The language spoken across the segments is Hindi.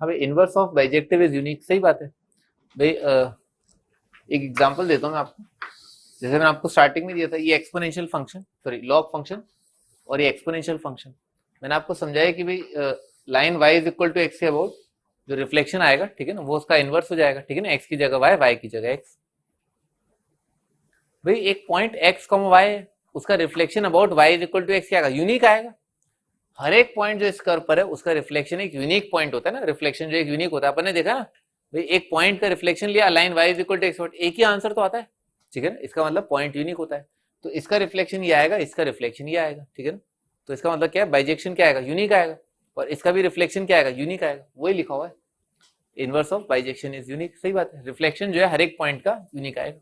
हाँ भाई, inverse of bijective is unique, सही बात है भाई। एक एग्जांपल देता हूँ मैं आपको। जैसे मैंने आपको स्टार्टिंग में दिया था, ये exponential function, sorry log function, और ये एक्सपोनेंशियल फंक्शन। मैंने आपको समझाया कि भाई line y is equal to x के अबाउट जो रिफ्लेक्शन आएगा, ठीक है ना, वो उसका इनवर्स हो जाएगा, ठीक है ना, x की जगह y, y की जगह x। भाई एक पॉइंट x, y है, उसका reflection about y is equal to x क्या आएगा, यूनिक आएगा। हर एक पॉइंट जो इस कर्व पर है उसका रिफ्लेक्शन एक यूनिक पॉइंट होता है ना, रिफ्लेक्शन जो एक यूनिक होता है, अपन ने देखा ना भाई, एक पॉइंट का रिफ्लेक्शन लिया, line y is equal to x, एक ही आंसर तो आता है, ठीक है ना, इसका मतलब पॉइंट यूनिक होता है। तो इसका रिफ्लेक्शन ये आएगा, इसका रिफ्लेक्शन ये आएगा, ठीक है ना। तो इसका मतलब क्या है, बाइजेक्शन क्या आएगा, यूनिक आएगा, और इसका भी रिफ्लेक्शन क्या आएगा, यूनिक आएगा, वही लिखा हुआ है, inverse of bijection is unique, सही बात है, रिफ्लेक्शन जो है हर एक पॉइंट का यूनिक आएगा।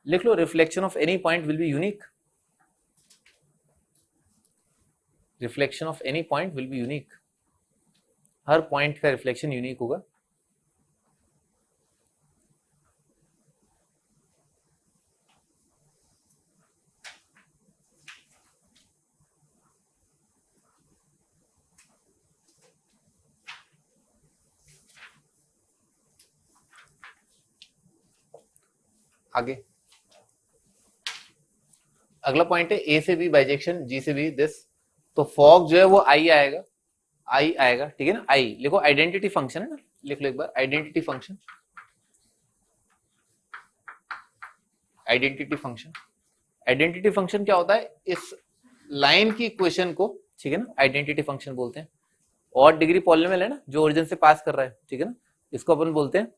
लिख लो, reflection of any point will be unique, reflection of any point will be unique, हर पॉइंट का रिफ्लेक्शन यूनिक होगा। आगे अगला पॉइंट है ए से बी बाइजेक्शन, जी से बी दिस। तो फॉग जो है वो आई आएगा, आई आएगा, ठीक है ना, आई लिखो, आइडेंटिटी फंक्शन है ना, लिख लो एक बार, identity function, identity function. Identity function क्या होता है, इस लाइन की इक्वेशन को, ठीक है ना, आइडेंटिटी फंक्शन बोलते हैं। और डिग्री पॉलिनोमियल है ना, जो ओरिजिन से पास कर रहा है, ठीक है ना, इसको अपन बोलते हैं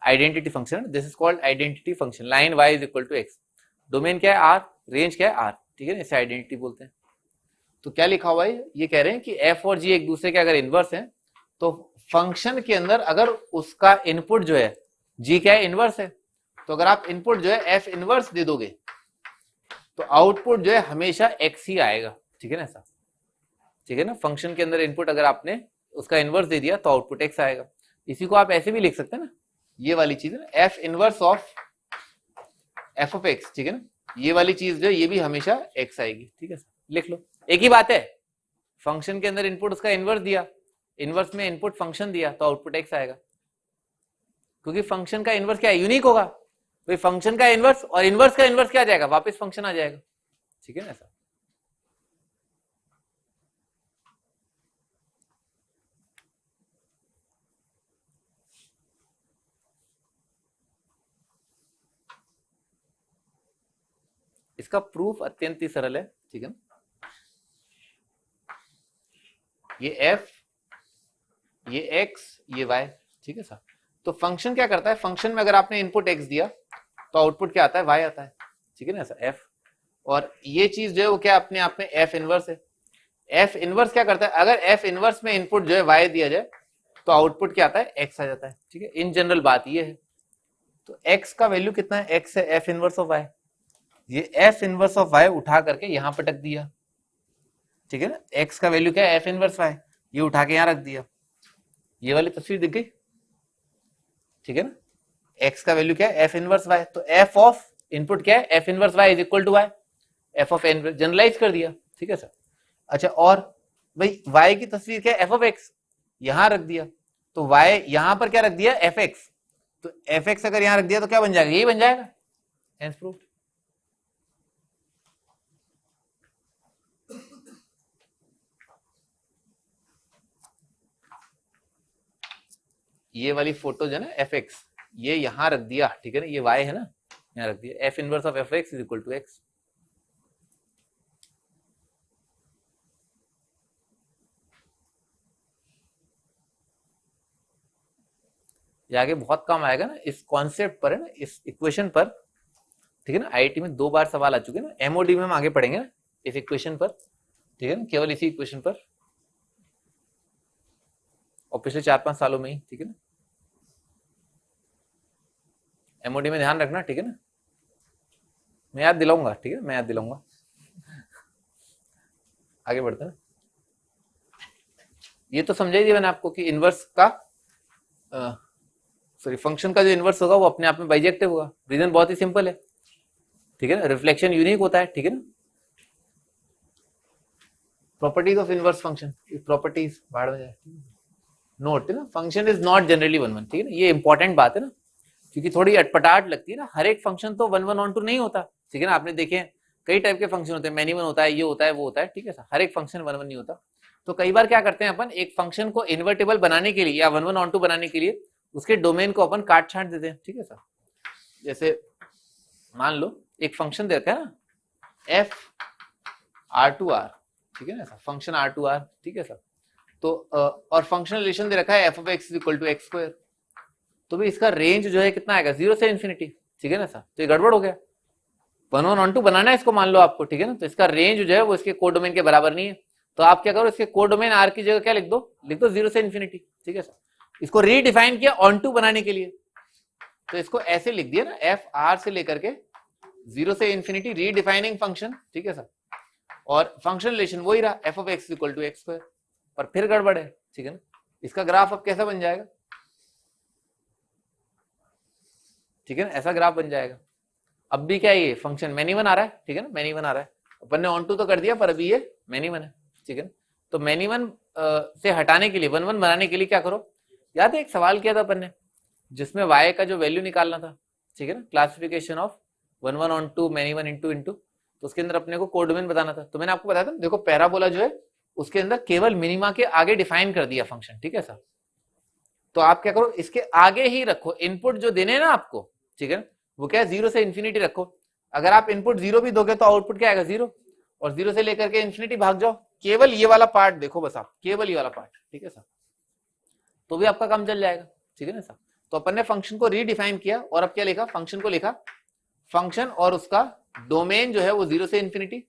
identity function. This is called identity function, line y is equal to x, domain क्या है आर, रेंज क्या है आर, ठीक है ना, इसे आइडेंटिटी बोलते हैं। तो क्या लिखा हुआ है, ये कह रहे हैं कि f और g एक दूसरे के अगर इनवर्स हैं, तो फंक्शन के अंदर अगर उसका इनपुट जो है g क्या है, इनवर्स है, तो अगर आप इनपुट जो है f इनवर्स दे दोगे तो आउटपुट जो है हमेशा x ही आएगा, ठीक है ना, ऐसा, ठीक है ना। फंक्शन के अंदर इनपुट अगर आपने उसका इनवर्स दे दिया तो आउटपुट x आएगा। इसी को आप ऐसे भी लिख सकते हैं ना, ये वाली चीज है f inverse of f of x, ठीक है ना, ये वाली चीज जो है ये भी हमेशा x आएगी, ठीक है, लिख लो, एक ही बात है। फंक्शन के अंदर इनपुट उसका इनवर्स दिया, इनवर्स में इनपुट फंक्शन दिया, तो आउटपुट x आएगा, क्योंकि फंक्शन का इनवर्स क्या है, यूनिक होगा। तो फंक्शन का इनवर्स और इनवर्स का इनवर्स क्या आ जाएगा, वापस फंक्शन आ जाएगा, ठीक है ना, ऐसा। इसका प्रूफ अत्यंत ही सरल है, ठीक है ना, ये f, ये x, ये y, ठीक है सर। तो फंक्शन क्या करता है, फंक्शन में अगर आपने इनपुट x दिया तो आउटपुट क्या आता है, y आता है, ठीक है ना सर, f। और ये चीज जो है वो क्या अपने आप में f इनवर्स है। f इनवर्स क्या करता है, अगर f इनवर्स में इनपुट जो है y दिया जाए तो आउटपुट क्या आता है, x आ जाता है, ठीक है, इन जनरल बात ये है। तो x का वैल्यू कितना है, x है f इनवर्स ऑफ y, ये f इनवर्स ऑफ y उठा करके यहां पटक दिया, ठीक है ना, x का वैल्यू क्या है, f इनवर्स y, ये उठा के यहां रख दिया, ये वाली तस्वीर दिख गई, ठीक है ना। x का वैल्यू क्या है, f इनवर्स y, तो f ऑफ इनपुट क्या है, f inverse y is equal to y, f of n generalize कर दिया, ठीक है सर। अच्छा, और भाई y की तस्वीर क्या है, f ऑफ x, यहां रख दिया, तो y यहां पर क्या रख दिया, fx, तो fx अगर यहां रख दिया तो क्या बन जाएगा, यही बन जाएगा, हेंस प्रूव्ड। ये वाली फोटो जो है ना fx, ये यहां रख दिया, ठीक है ना, ये y है ना, यहां रख दिया, f inverse of fx is equal to x। ये आगे बहुत काम आएगा ना, इस कॉन्सेप्ट पर है ना, इस इक्वेशन पर, ठीक है ना, आईआईटी में 2 बार सवाल आ चुके हैं ना, एमओडी में हम आगे पढ़ेंगे ना इस इक्वेशन पर, ठीक है ना, केवल इसी इक्वेशन पर, और पिछले 4-5 सालों में ही, ठीक है ना, एमओडी में ध्यान रखना, ठीक है ना, मैं याद दिलाऊंगा, ठीक है, मैं याद दिलाऊंगा। आगे बढ़ते हैं, ये तो समझा ही दिया मैंने आपको कि इनवर्स का सॉरी फंक्शन का जो इनवर्स होगा वो अपने आप में बाइजेक्टिव होगा, रीजन बहुत ही सिंपल है, ठीक है ना, रिफ्लेक्शन यूनिक होता है, ठीक है ना। Properties of inverse function, properties बाहर में जाए, नोट है ना, function is not generally one one, ठीक है ना, ये इंपॉर्टेंट बात है ना, क्योंकि थोड़ी अटपटाहट लगती है ना, हर एक फंक्शन तो वन वन ऑन टू नहीं होता, ठीक है ना, आपने देखे कई टाइप के फंक्शन होते हैं, मैनी वन होता है, ये होता है, वो होता है, ठीक है सर, हर एक फंक्शन वन वन नहीं होता। तो कई बार क्या करते हैं अपन, एक फंक्शन को इन्वर्टेबल बनाने के लिए या वन वन ऑन टू बनाने के लिए उसके डोमेन को अपन काट छाट देते हैं, ठीक है सर। जैसे मान लो एक फंक्शन दे रखा है ना, एफ आर टू आर, ठीक है ना sir, function R to R, ठीक है सर। तो और फंक्शन रिलेशन दे रखा है f of x equal to x square, तो भी इसका रेंज जो है कितना आएगा, 0 से इन्फिनिटी, ठीक है ना सर। तो ये गड़बड़ हो गया, वन वन ऑन टू बनाना है इसको, मान लो आपको, ठीक है ना, तो इसका रेंज जो है वो इसके कोड डोमेन के बराबर नहीं है, तो आप क्या करो, इसके कोड डोमेन आर की जगह क्या लिख दो, 0 से इन्फिनिटी, ठीक है सर। इसको रीडिफाइन किया ऑन टू बनाने के लिए, तो इसको ऐसे लिख दिया ना, एफ आर से लेकर के 0 से इन्फिनिटी रीडिफाइनिंग फंक्शन, ठीक है सर, और फंक्शन रिलेशन वही रहा f of x equal to x square, पर फिर गड़बड़ है, ठीक है ना। इसका ग्राफ अब कैसा बन जाएगा, ठीक है ना, ऐसा ग्राफ बन जाएगा। अब भी क्या ये फंक्शन मैनी वन आ रहा है, ठीक है ना, मैनी वन आ रहा है, अपन ने ऑन टू तो कर दिया, पर अभी ये मैनी वन है, ठीक है ना। तो मैनी वन से हटाने के लिए, वन वन बनाने के लिए क्या करो, याद है एक सवाल किया था अपन ने, जिसमें y का जो वैल्यू निकालना था, ठीक है ना, classification of one one onto many one into into, तो उसके अंदर अपने को कोड डोमेन बताना था। तो मैंने आपको बताया था, देखो पैराबोला जो है उसके अंदर केवल मिनिमा के आगे डिफाइन कर दिया फंक्शन, ठीक है सर। तो आप क्या करो, इसके आगे ही रखो इनपुट जो देने हैं ना आपको, ठीक है, वो क्या है, 0 से इन्फिनिटी रखो। अगर आप इनपुट 0 भी दोगे तो आउटपुट क्या आएगा, 0, और 0 से लेकर के इन्फिनिटी भाग जाओ, केवल ये वाला पार्ट देखो बस आप, केवल ये वाला पार्ट, ठीक है सर, तो भी आपका काम चल जाएगा, ठीक है ना सर। तो अपन ने फंक्शन को रीडिफाइन किया और अब क्या लिखा, फंक्शन को लिखा, फंक्शन और उसका डोमेन जो है वो 0 से इन्फिनिटी,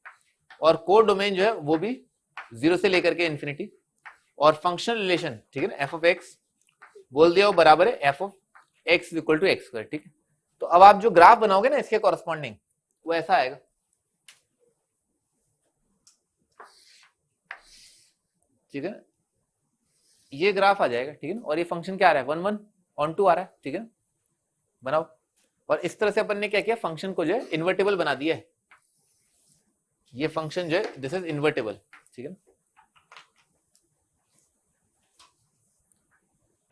और कोड डोमेन जो है वो भी 0 से लेकर के इन्फिनिटी, और फंक्शनल रिलेशन, ठीक है ना, एफ ऑफ एक्स बोल दिया वो बराबर है f of x equal to x square, ठीक है। तो अब आप जो ग्राफ बनाओगे ना इसके कॉरेस्पॉन्डिंग, वो ऐसा आएगा, ठीक है ना, ये ग्राफ आ जाएगा, ठीक है ना, और ये फंक्शन क्या आ रहा है, वन वन ऑन टू आ रहा है, ठीक है ना, बनाओ। और इस तरह से अपन ने क्या किया, फंक्शन को जो है इन्वर्टेबल बना दिया है, ये फंक्शन जो है दिस इज इन्वर्टेबल, ठीक है ना।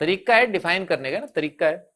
तरीका है डिफाइन करने का ना, तरीका है,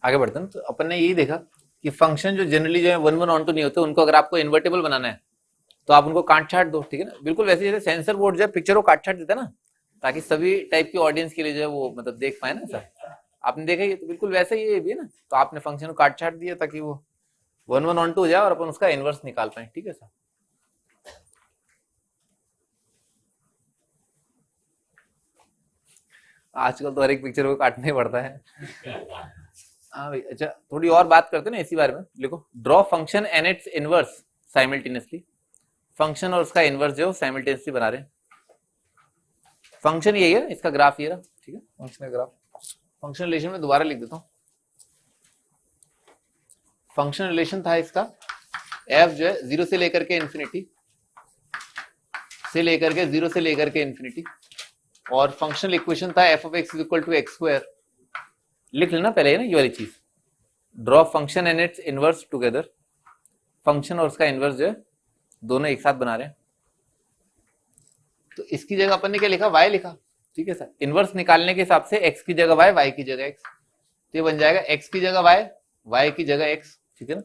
आगे बढ़ते हैं। तो अपन ने यही देखा कि फंक्शन जो जनरली जो है वन वन ऑन टू नहीं होते, उनको अगर आपको इन्वर्टेबल बनाना है तो आप उनको काट छाट दो, ठीक है ना, बिल्कुल वैसे जैसे सेंसर बोर्ड जो है पिक्चर को काट छाट देता है ना, ताकि सभी टाइप की ऑडियंस के लिए जो है वो मतलब देख पाए ना सर, आपने देखा ये, तो बिल्कुल वैसे ही ये भी है ना, तो आपने फंक्शन को काट छाट दिया ताकि वो वन वन ऑन टू हो जाए और अपन उसका इनवर्स निकाल पाए, ठीक है सर। आजकल तो हर एक पिक्चर को काटना ही पड़ता है। हाँ भाई, अच्छा थोड़ी और बात करते हैं ना इसी बारे में, लिखो draw function and its inverse simultaneously, function और उसका इनवर्स जो साइमल्टेनियसली बना रहे हैं। फंक्शन यही है, इसका ग्राफ ये रहा, ठीक है, फंक्शन का ग्राफ। फंक्शन रिलेशन में दोबारा लिख देता हूं, फंक्शन रिलेशन था इसका एफ जो है 0 से लेकर के इन्फिनिटी से लेकर के 0 से लेकर के इन्फिनिटी, और फंक्शनल इक्वेशन था f of x equal to x square. लिख लेना पहले है ना ये वाली चीज, draw function and its inverse together, function और उसका इनवर्स जो है दोनों एक साथ बना रहे हैं। तो इसकी जगह अपन ने क्या लिखा, y लिखा, ठीक है सर। इनवर्स निकालने के हिसाब से x की जगह y, y की जगह x, तो ये बन जाएगा x की जगह y, y की जगह x, ठीक है ना।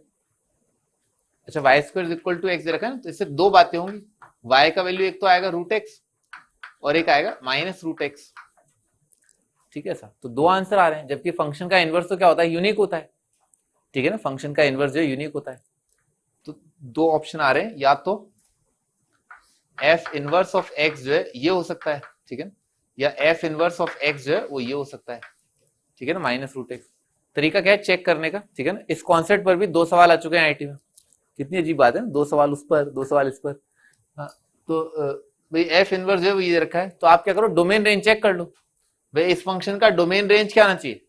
अच्छा y square equal to x रखा है ना, तो इससे दो बातें होंगी, y का वैल्यू एक तो आएगा रूट एक्स और एक आएगा माइनस रूट एक्स। ठीक है सर, तो दो आंसर आ रहे हैं, जबकि फंक्शन का इनवर्स तो क्या होता है, यूनिक होता है। ठीक है ना, फंक्शन का इनवर्स जो यूनिक होता है। तो दो ऑप्शन आ रहे हैं, या तो एफ इनवर्स ऑफ एक्स जो है ये हो सकता है, ठीक है ना, या एफ इनवर्स ऑफ एक्स जो है वो ये हो सकता है। ठीक है ना, माइनस रूट एक्स। तरीका क्या है चेक करने का, ठीक है ना। इस कॉन्सेप्ट पर भी दो सवाल आ चुके हैं आईटी में। कितनी अजीब बात है ना, दो सवाल उस पर, दो सवाल इस पर। हाँ, तो भाई एफ इनवर्स जो है वो ये रखा है, तो आप क्या करो, डोमेन रेंज चेक कर लो। भाई इस फंक्शन का डोमेन रेंज क्या आना चाहिए,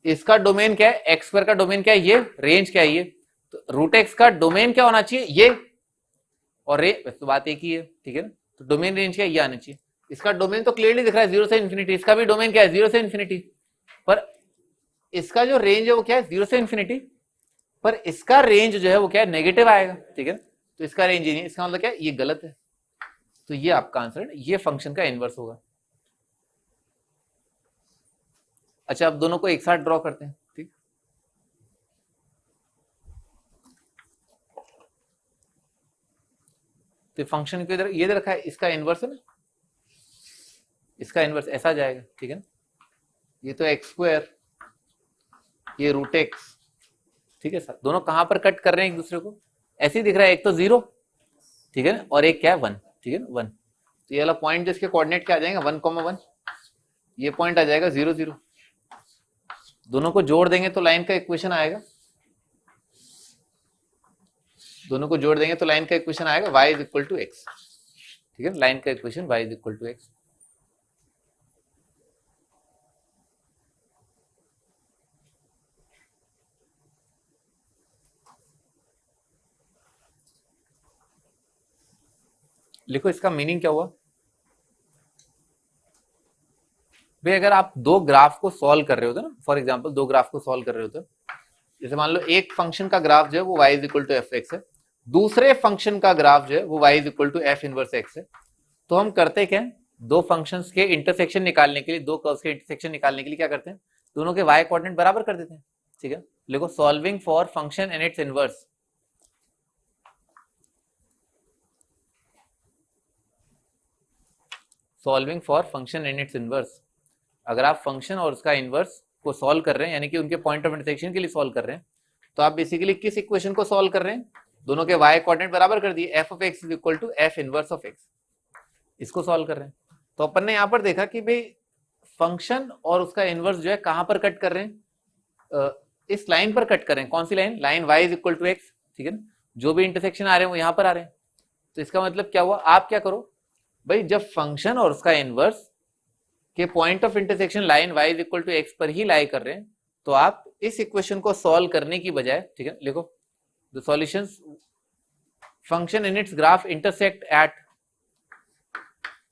इसका डोमेन क्या है, एक्स स्क्वायर का डोमेन क्या है ये, रेंज क्या है ये, तो रूट एक्स का डोमेन क्या होना चाहिए ये, और तो बात एक ही है। ठीक है ना, तो डोमेन रेंज क्या है ये आना चाहिए। इसका डोमेन तो क्लियरली दिख रहा है 0 से इन्फिनिटी, इसका भी डोमेन क्या है 0 से इन्फिनिटी, पर इसका जो रेंज है वो क्या है 0 से इन्फिनिटी, पर इसका रेंज जो है वो क्या है नेगेटिव आएगा। ठीक है, तो इसका रेंज ही नहीं, इसका मतलब क्या है ये गलत है। तो ये आपका आंसर है, ये फंक्शन का इनवर्स होगा। अच्छा, अब दोनों को एक साथ ड्रॉ करते हैं। ठीक, तो फंक्शन को इधर ये दे रखा है, इसका इनवर्स है ना, इसका इनवर्स ऐसा जाएगा। ठीक है ना, ये तो एक्स स्क्वायर, ये रूट एक्स। ठीक है सर, दोनों कहां पर कट कर रहे हैं एक दूसरे को, ऐसे ही दिख रहा है, एक तो 0, ठीक है ना, और एक क्या है 1। ठीक है ना, 1, तो ये वाला पॉइंट जिसके कोऑर्डिनेट क्या आ जाएगा 1,1, ये पॉइंट आ जाएगा 0 0। दोनों को जोड़ देंगे तो लाइन का इक्वेशन आएगा, दोनों को जोड़ देंगे तो लाइन का इक्वेशन आएगा y is equal to x. ठीक है, लाइन का equation y is equal to x. लिखो इसका मीनिंग क्या हुआ भाई, अगर आप दो ग्राफ को सॉल्व कर रहे होते ना, फॉर एग्जांपल दो ग्राफ को सॉल्व कर रहे होते, जैसे मान लो एक फंक्शन का ग्राफ जो है वो y is equal to f x है, दूसरे फंक्शन का ग्राफ जो है वो y is equal to f inverse x है, तो हम करते क्या है, दो फंक्शंस के इंटरसेक्शन निकालने के लिए, दो कर्व्स के इंटरसेक्शन निकालने के लिए क्या करते हैं, दोनों के y कोऑर्डिनेट बराबर कर देते हैं। ठीक है, लिखो solving for function and its inverse, solving for function and its inverse. अगर आप फंक्शन और उसका इनवर्स को सॉल्व कर रहे हैं, यानी कि उनके पॉइंट ऑफ इंटरसेक्शन के लिए सॉल्व कर रहे हैं, तो आप बेसिकली किस इक्वेशन को सॉल्व कर रहे हैं, दोनों के y कोऑर्डिनेट बराबर कर दिए, f of x is equal to f inverse of x, इसको सॉल्व कर रहे हैं। तो अपन ने यहां पर देखा कि भाई फंक्शन और उसका इनवर्स जो है कहां पर कट कर रहे हैं, इस लाइन पर कट कर रहे हैं। कौन सी line, line y is equal to x। ठीक है ना, जो भी इंटरसेक्शन आ रहे हैं वो यहां पर आ रहे हैं। तो इसका मतलब क्या हुआ, आप क्या करो भाई, जब फंक्शन और उसका इनवर्स के point of intersection line y is equal to x पर ही लाई कर रहे हैं, तो आप इस इक्वेशन को सॉल्व करने की बजाय, ठीक है, लिखो the solutions function in its graph intersect at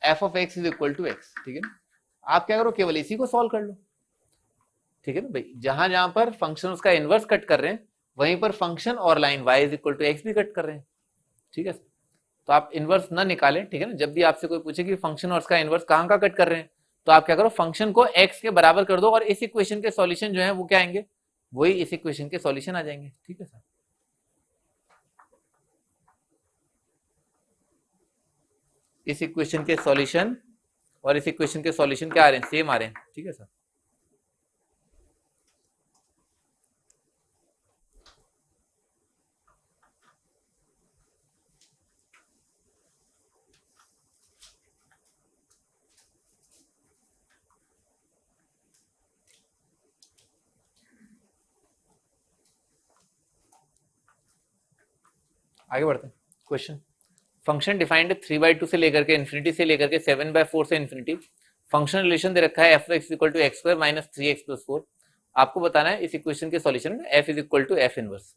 f of x is equal to x. ठीक है ना, आप क्या करो, केवल इसी को सॉल्व कर लो। ठीक है ना भाई, जहां जहां पर फंक्शन उसका इनवर्स कट कर रहे हैं वहीं पर फंक्शन और line y is equal to x भी कट कर रहे हैं। ठीक है, तो आप इनवर्स ना निकालें। ठीक है ना, जब भी आपसे कोई पूछे कि फंक्शन और उसका इनवर्स कहां का कट कर रहे हैं, तो आप क्या करो, फंक्शन को x के बराबर कर दो और इस इक्वेशन के सॉल्यूशन जो है वो क्या आएंगे, वही इस इक्वेशन के सॉल्यूशन आ जाएंगे। ठीक है सर, इस इक्वेशन के सॉल्यूशन और इस इक्वेशन के सॉल्यूशन क्या आ रहे हैं, सेम आ रहे हैं। ठीक है सर, आगे बढ़ते हैं। क्वेश्चन, फंक्शन डिफाइंड 3/2 से लेकर के इन्फिनिटी से लेकर के 7/4 से इन्फिनिटी, फंक्शन रिलेशन दे रखा है f x equal to x square minus 3x plus 4। आपको बताना है इस इक्वेशन के solution f is equal to f inverse.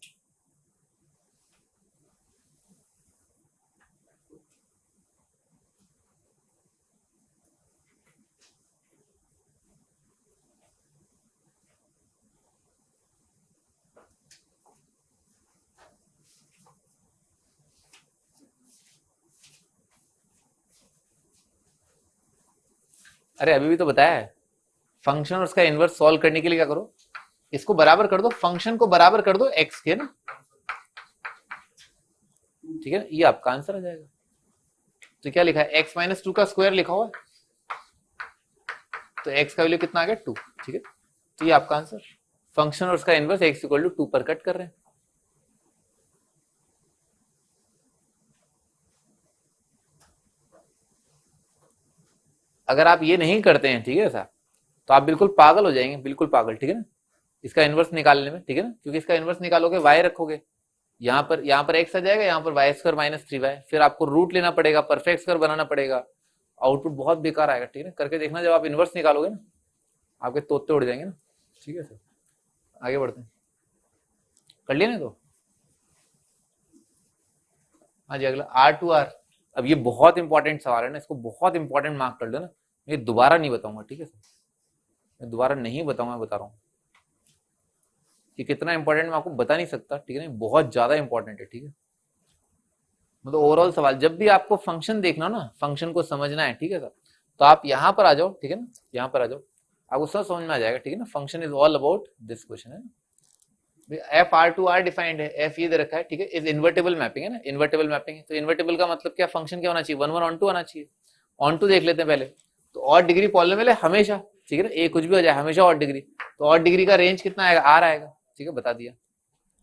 अरे अभी भी तो बताया है, फंक्शन और उसका इनवर्स सॉल्व करने के लिए क्या करो, इसको बराबर कर दो, फंक्शन को बराबर कर दो एक्स के ना। ठीक है, ये आपका आंसर आ जाएगा। तो क्या लिखा है, एक्स माइनस टू का स्क्वायर लिखा हुआ है, तो एक्स का वैल्यू कितना आ गया 2, ठीक है। तो ये आपका आंसर, फंक्शन और उसका इनवर्स एक्स इक्वल टू 2 पर कट कर रहे हैं। अगर आप ये नहीं करते हैं, ठीक है साहब, तो आप बिल्कुल पागल हो जाएंगे, बिल्कुल पागल, ठीक है ना, इसका इनवर्स निकालने में, ठीक है ना, क्योंकि इसका इनवर्स निकालोगे वाई रखोगे, यहाँ पर एक्स आ जाएगा, यहाँ पर वाई स्क्वायर माइनस 3y, फिर आपको रूट लेना पड़ेगा, परफेक्ट स्क्वायर बनाना पड़ेगा, आउटपुट बहुत बेकार आएगा, ठीक है ना, करके देखना, जब आप इनवर्स निकालोगे ना आपके तोते उड़ जाएंगे ना, ठीक है सर। आगे बढ़ते हैं, कर लिया ना तो, हाँ जी अगला R2R। अब ये बहुत इंपॉर्टेंट सवाल है ना, इसको बहुत इंपॉर्टेंट मार्क कर लो ना, ये दोबारा नहीं बताऊंगा, ठीक है सर, मैं दोबारा नहीं बताऊंगा, बता रहा हूँ कि कितना इंपॉर्टेंट मैं आपको बता नहीं सकता, ठीक है ना, बहुत ज्यादा इंपॉर्टेंट है, ठीक है। मतलब ओवरऑल सवाल, जब भी आपको फंक्शन देखना ना, फंक्शन को समझना है, ठीक है सर, तो आप यहाँ पर आ जाओ, ठीक है ना, यहाँ पर आ जाओ, आपको सब समझ में आ जाएगा, ठीक है ना। Function is all about this question है, F R to R defined है, एफ ये दे रखा है, ठीक है, इज इन्वर्टेबल मैपिंग है ना, इन्वर्टेबल मैपिंग है, तो इन्वर्टेबल का मतलब क्या, फंक्शन क्या होना चाहिए, 1 1 ऑन टू आना चाहिए। ऑन टू देख लेते हैं पहले, तो और डिग्री पॉलिनोमियल है हमेशा, ठीक है ना, ए कुछ भी हो जाए हमेशा और डिग्री, तो और डिग्री का रेंज कितना आएगा, आर आएगा, ठीक है, बता दिया,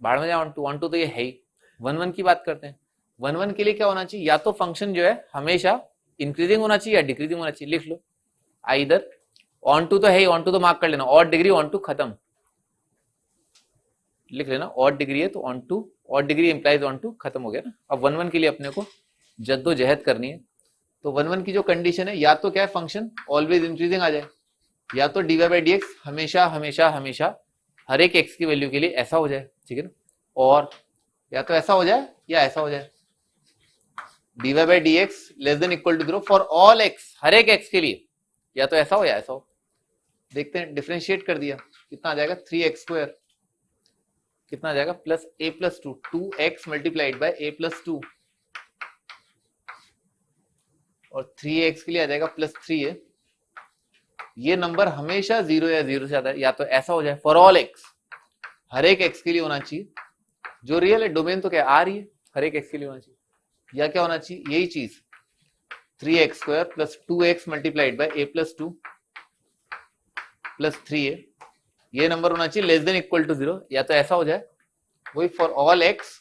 बाढ़ में जाए ऑन टू तो ये है ही। 1 1 की बात करते हैं, 1 1 के लिए क्या होना चाहिए, या तो फंक्शन जो है हमेशा इंक्रीजिंग होना चाहिए या डिक्रीजिंग होना चाहिए, लिख लो आइदर, ऑन टू तो है ही, ऑन टू तो मार्क कर लेना, और डिग्री ऑन टू खत्म, लिख लेना, और डिग्री है तो ऑन टू, और डिग्री इंप्लाइज ऑन टू, खत्म हो गया ना। अब 1 1 के लिए अपने को जद्दोजहद करनी है, तो 1 1 की जो कंडीशन है, या तो क्या है, फंक्शन ऑलवेज इंक्रीजिंग आ जाए, या तो dy बाई डी एक्स हमेशा हमेशा हमेशा हर एक x की वैल्यू के लिए ऐसा हो जाए, ठीक है ना, और या तो ऐसा हो जाए या ऐसा हो जाए, dy by d x less than equal to 0 for all x, हर एक x के लिए, या तो ऐसा हो या ऐसा हो। देखते हैं, डिफरेंशिएट कर दिया, कितना आ जाएगा 3x स्क्वायर, कितना आ जाएगा plus a plus 2, 2x multiplied by a plus 2, और 3x के लिए आ जाएगा प्लस 3a। ये नंबर हमेशा 0 या 0 से ज्यादा, या तो ऐसा हो जाए फॉर ऑल x, हर एक x के लिए होना चाहिए, जो रियल है, डोमेन तो क्या आ रही है, हर एक x के लिए होना चाहिए, या क्या होना चाहिए, यही चीज 3x square plus 2x multiplied by a plus 2 plus 3a, ये नंबर होना चाहिए लेस देन इक्वल टू 0, या तो ऐसा हो जाए, वही for all x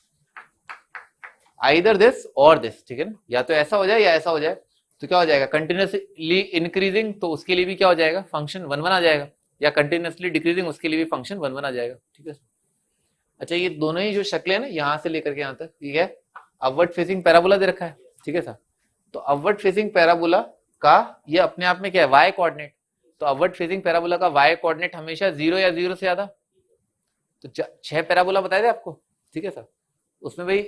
either this और दिस, ठीक है ना, या तो ऐसा हो जाए या ऐसा हो जाए, तो क्या हो जाएगा, कंटिन्यूसली इंक्रीजिंग, तो उसके लिए भी क्या हो जाएगा, फंक्शन 1 1 आ जाएगा, या कंटिन्यूसली डिक्रीजिंग, उसके लिए भी फंक्शन 1 1 आ जाएगा, ठीक है। अच्छा, ये दोनों ही जो शक्लें हैं ना, यहां से लेकर के यहां तक, ठीक है, अपवर्ड फेसिंग पैराबोला दे रखा है, ठीक है सर, तो अपवर्ड फेसिंग पैराबोला का ये अपने आप में क्या है, वाई कोऑर्डिनेट, तो अपवर्ड फेसिंग पैराबोला का वाई कोऑर्डिनेट हमेशा 0 या 0 से ज्यादा, तो 6 पैराबोला बताए थे आपको, ठीक है सर, उसमें भाई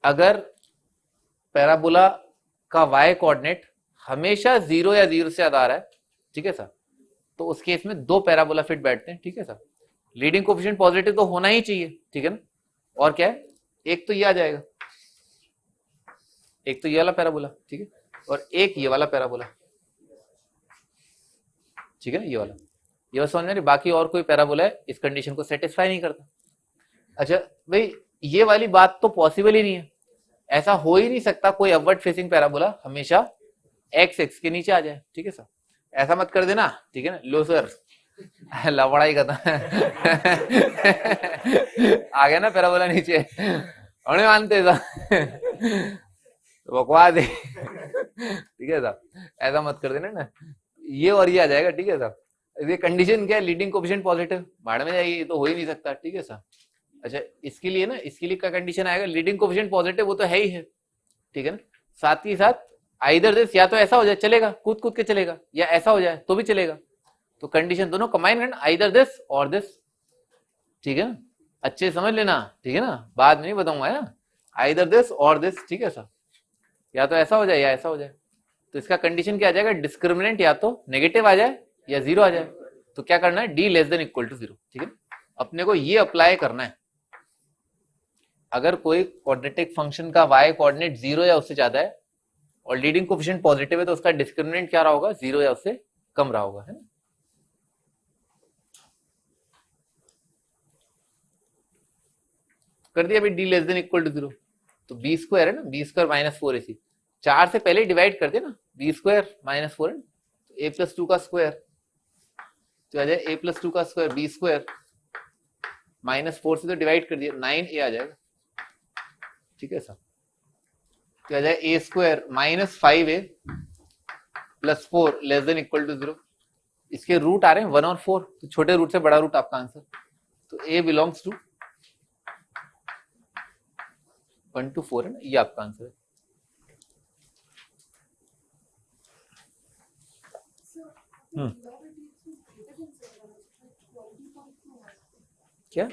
अगर पैराबोला का वाई कोऑर्डिनेट हमेशा 0 या 0 से ज्यादा आ रहा है, ठीक है सर, तो उस केस में 2 पैराबोला फिट बैठते हैं, ठीक है सर, लीडिंग कोएफिशिएंट पॉजिटिव तो होना ही चाहिए, ठीक है ना, और क्या है, एक तो ये आ जाएगा, एक तो ये वाला पैराबोला, ठीक है, और एक ये वाला पैराबोला, ठीक है ना, ये वाला समझ में नहीं, बाकी और कोई पैराबोला है इस कंडीशन को सेटिस्फाई नहीं करता। अच्छा भाई, ये वाली बात तो पॉसिबल ही नहीं है, ऐसा हो ही नहीं सकता कोई अपवर्ड फेसिंग पैराबोला हमेशा एक्स एक्स के नीचे आ जाए, ठीक है सर, ऐसा मत कर देना, ठीक है ना, लो सर लवड़ा ही करता आ गया ना पैराबोला नीचे, और नहीं मानते बकवास है ठीक है सर, ऐसा मत कर देना ना, ये और ये आ जाएगा, ठीक है सर, ये कंडीशन क्या है, लीडिंग कोएफिशिएंट पॉजिटिव, भाड़ में जाएगी, ये तो हो ही नहीं सकता, ठीक है सर। अच्छा, इसके लिए ना, इसके लिए क्या कंडीशन आएगा, लीडिंग कोएफिशिएंट पॉजिटिव, वो तो है ही है, ठीक है ना, साथ ही साथ आइदर दिस, या तो ऐसा हो जाए चलेगा, कूद कूद के चलेगा, या ऐसा हो जाए तो भी चलेगा, तो कंडीशन दोनों कंबाइन करना, आइदर दिस और दिस, ठीक है ना, अच्छे समझ लेना, ठीक है ना, बाद में नहीं बताऊंगा ना, आइदर दिस और दिस, ठीक है सर, या तो ऐसा हो जाए या ऐसा हो जाए, तो इसका कंडीशन क्या आ जाएगा, डिस्क्रिमिनेंट या तो नेगेटिव आ जाए या 0 आ जाए, तो क्या करना है, d less than equal to 0, ठीक है, अपने को ये अप्लाई करना है, अगर कोई क्वाड्रेटिक फंक्शन का y कोऑर्डिनेट 0 या उससे ज्यादा है और लीडिंग कोएफिशिएंट पॉजिटिव है, तो उसका डिस्क्रिमिनेंट क्या रहा होगा, 0 या उससे कम रहा होगा, है ना। कर दिया भाई, d less than equal to 0, तो बी स्क्वायर है ना, बी स्क्वायर माइनस 4ac, 4 से पहले डिवाइड कर दे ना, बी स्क्वायर माइनस 4 ए प्लस 2 का स्क्वायर, तो आ जाए ए प्लस 2 का स्क्वायर बी स्क्वायर माइनस 4 से तो डिवाइड कर दिया 9a आ जाएगा, ठीक है सर। तो आ जाए A square minus 5a plus 4 less than equal to 0। इसके रूट आ रहे हैं 1 और 4, तो छोटे रूट से बड़ा रूट आपका आंसर। तो a बिलोंग्स टू 1 to 4 है ना, ये आपका आंसर है। क्या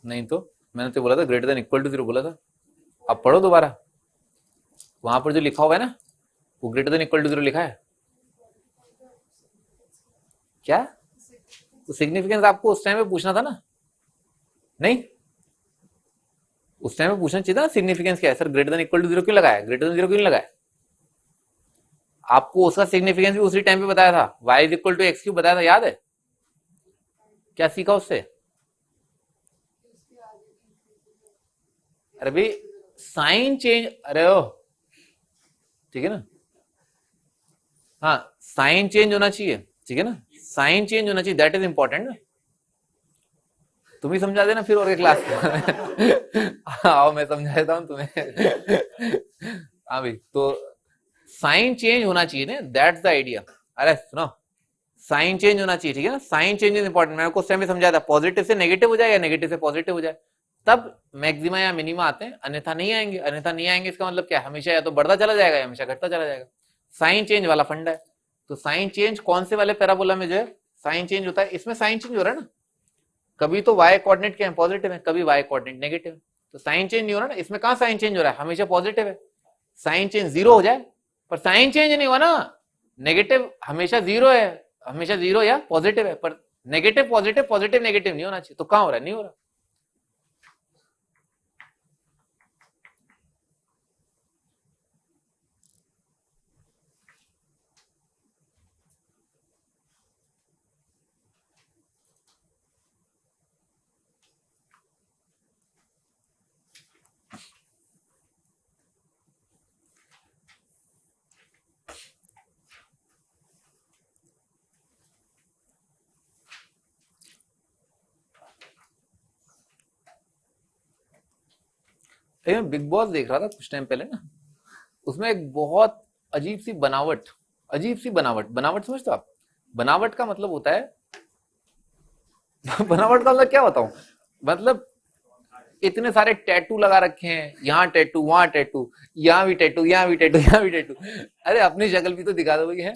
नहीं, तो मैंने तो बोला था ग्रेटर देन इक्वल टू 0 बोला था। अब पढ़ो दोबारा, वहां पर जो लिखा हुआ है ना वो ग्रेटर देन इक्वल टू 0 लिखा है। क्या तो सिग्निफिकेंस आपको उस टाइम पे पूछना था ना, नहीं उस टाइम पे पूछना चाहिए था सिग्निफिकेंस क्या है sir, greater than equal to 0 क्यों लगाया, ग्रेटर देन 0 क्यों नहीं लगाया। आपको उसका सिग्निफिकेंस भी उसी टाइम पे बताया था, y is equal to x cube बताया था, याद है। क्या सीखा उससे, अरे भाई साइन चेंज, अरे ओ ठीक है ना, हाँ साइन चेंज होना चाहिए, ठीक है ना, साइन चेंज होना चाहिए, दैट इज इंपॉर्टेंट ना। तुम ही समझा देना फिर और एक क्लास आओ मैं समझा देता हूं तुम्हें हाँ भाई, तो साइन चेंज होना चाहिए ना, दैट्स द आइडिया। अरे सुनो, साइन चेंज होना चाहिए, ठीक है ना, साइन चेंज इज इंपॉर्टेंट। मैंने क्वेश्चन में समझाया था, पॉजिटिव से नेगेटिव हो जाए या नेगेटिव से पॉजिटिव हो जाए तब मैक्सिमा या मिनिमा आते हैं, अन्यथा नहीं आएंगे। अन्यथा नहीं आएंगे इसका मतलब क्या, हमेशा या तो बढ़ता चला जाएगा या हमेशा घटता चला जाएगा। साइन चेंज वाला फंडा है। तो साइन चेंज कौन से वाले पैराबोला में जो है साइन चेंज होता है, इसमें साइन चेंज हो रहा है ना, कभी तो y कोऑर्डिनेट क्या है पॉजिटिव है, कभी y कोऑर्डिनेट नेगेटिव है, तो साइन चेंज नहीं हो रहा ना, इसमें कहां साइन चेंज हो रहा है, हमेशा पॉजिटिव है। साइन चेंज 0 हो जाए पर साइन चेंज नहीं हुआ ना, नेगेटिव हमेशा 0 है, हमेशा 0 या पॉजिटिव है, पर नेगेटिव पॉजिटिव पॉजिटिव नेगेटिव नहीं होना चाहिए, तो कहां हो रहा है, नहीं हो रहा। मैं बिग बॉस देख रहा था कुछ टाइम पहले ना, उसमें एक बहुत अजीब सी बनावट, अजीब सी बनावट, बनावट समझते हो आप, बनावट का मतलब होता है बनावट का मतलब क्या बताऊं, मतलब इतने सारे टैटू लगा रखे हैं, यहाँ टैटू वहां टैटू, यहाँ भी टैटू यहाँ भी टैटू यहाँ भी टैटू। अरे अपनी शक्ल भी तो दिखा दो भाई, है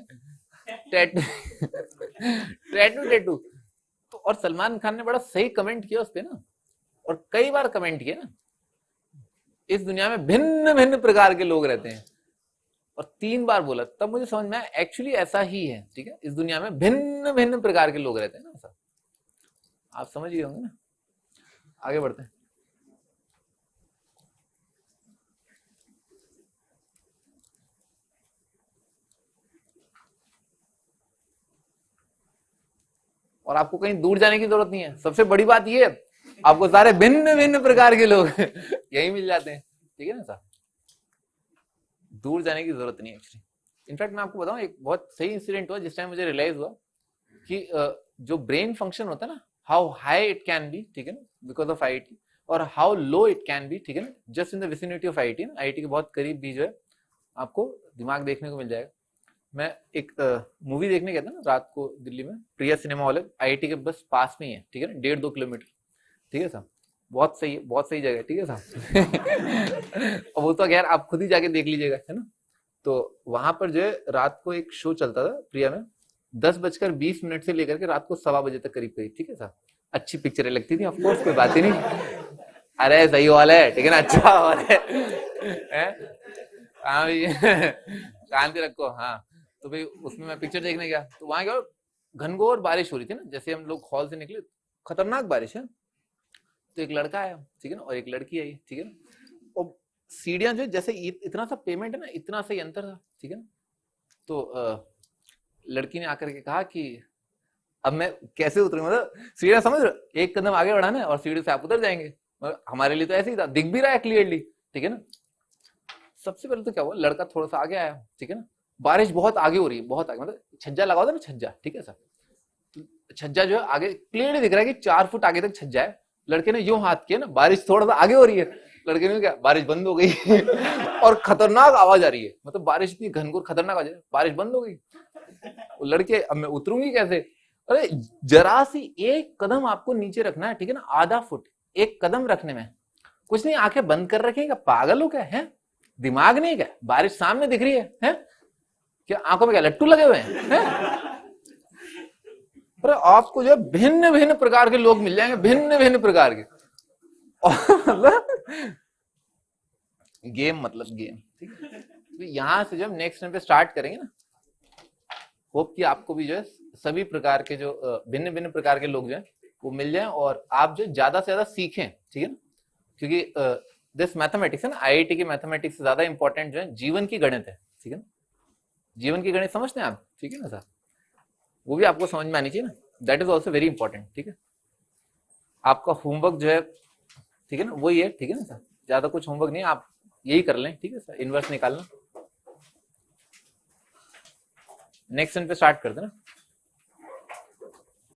टैटू टैटू टैटू। तो और सलमान खान ने बड़ा सही कमेंट किया उस पे ना, और कई बार कमेंट किया ना, इस दुनिया में भिन्न भिन्न प्रकार के लोग रहते हैं, और 3 बार बोला, तब मुझे समझ में आया एक्चुअली ऐसा ही है, ठीक है, इस दुनिया में भिन्न भिन्न प्रकार के लोग रहते हैं ना, ऐसा आप समझ ही होंगे ना। आगे बढ़ते हैं। और आपको कहीं दूर जाने की जरूरत नहीं है, सबसे बड़ी बात ये है आपको सारे भिन्न भिन्न प्रकार के लोग यही मिल जाते हैं, ठीक है ना सर, दूर जाने की जरूरत नहीं है एक्चुअली। इनफैक्ट मैं आपको बताऊं, एक बहुत सही इंसिडेंट हुआ जिस टाइम मुझे रियलाइज हुआ कि जो ब्रेन फंक्शन होता है ना, how high it can be, ठीक है ना, बिकॉज ऑफ आईआईटी, और how low it can be, ठीक है ना, just in the vicinity of IIT, IIT के बहुत करीब भी जो है आपको दिमाग देखने को मिल जाएगा। मैं एक मूवी देखने गया था ना रात को दिल्ली में, प्रिया सिनेमा हॉल है, आईआईटी के बस पास में ही है, ठीक है ना, 1.5-2 किलोमीटर, ठीक है साहब, बहुत सही है, बहुत सही जगह है, ठीक है साहब और वो तो खैर आप खुद ही जाके देख लीजिएगा, है ना। तो वहां पर जो है रात को एक शो चलता था प्रिया में, 10:20 से लेकर के रात को 1:15 बजे तक करीब करीब, ठीक है साहब, अच्छी पिक्चरें लगती थी, ऑफ कोर्स कोई बात ही नहीं, अरे सही हॉल है, ठीक है ना, अच्छा हॉल है हाँ भाई शांति रखो, हाँ। तो भाई उसमें मैं पिक्चर देखने गया, तो वहां क्या घनघोर बारिश हो रही थी ना, जैसे हम लोग हॉल से निकले, खतरनाक बारिश है। तो एक लड़का आया, ठीक है ना, और एक लड़की आई, ठीक है ना, और सीढ़ियां जो जैसे इतना सा पेमेंट है ना, इतना सा ही अंतर था, ठीक है ना। तो लड़की ने आकर के कहा कि अब मैं कैसे उतरूंगा, मतलब सीढ़ियां समझ रहे हो, एक कदम आगे बढ़ाना है और सीढ़ी से आप उतर जाएंगे, हमारे लिए तो ऐसे ही था, दिख भी रहा है क्लियरली, ठीक है ना। सबसे पहले तो क्या हुआ, लड़का थोड़ा सा आगे आया, ठीक है ना, बारिश बहुत आगे हो रही है, बहुत आगे, मतलब छज्जा लगा होता है ना, छज्जा, ठीक है सर, छज्जा जो है आगे क्लियरली दिख रहा है कि 4 फुट आगे तक छज्जा है। लड़के ने यूं हाथ किया ना, बारिश थोड़ा सा आगे हो रही है, लड़के ने क्या, बारिश बंद हो गई और खतरनाक आवाज आ रही है, मतलब बारिश इतनी घनघोर खतरनाक आवाज है, बारिश बंद हो गई। लड़के, अब मैं उतरूंगी कैसे? अरे जरा सी एक कदम आपको नीचे रखना है, ठीक है ना, आधा फुट, एक कदम रखने में कुछ नहीं, आंखें बंद कर रखेगा, पागल हो क्या है, दिमाग नहीं क्या, बारिश सामने दिख रही है? क्या आंखों में क्या लट्टू लगे हुए हैं? अरे आपको जो है भिन्न भिन्न प्रकार के लोग मिल जाएंगे, भिन्न भिन्न प्रकार के, मतलब गेम, मतलब गेम, ठीक है। तो यहां से जब नेक्स्ट टाइम पे स्टार्ट करेंगे ना, होप कि आपको भी जो है सभी प्रकार के जो भिन्न भिन्न प्रकार के लोग जो है वो मिल जाए, और आप जो ज्यादा से ज्यादा सीखें, ठीक है ना, क्योंकि दिस मैथमेटिक्स है ना, आईआईटी की मैथमेटिक्स से ज्यादा इंपॉर्टेंट जो है जीवन की गणित है, ठीक है ना, जीवन की गणित समझते हैं आप, ठीक है ना सर, वो भी आपको समझ में आनी चाहिए ना, that is also very important, ठीक है। आपका होमवर्क जो है, ठीक है ना, वही है, ठीक है ना सर, ज्यादा कुछ होमवर्क नहीं, आप यही कर लें, ठीक है सर, इनवर्स निकालना। नेक्स्ट पे स्टार्ट करते ना।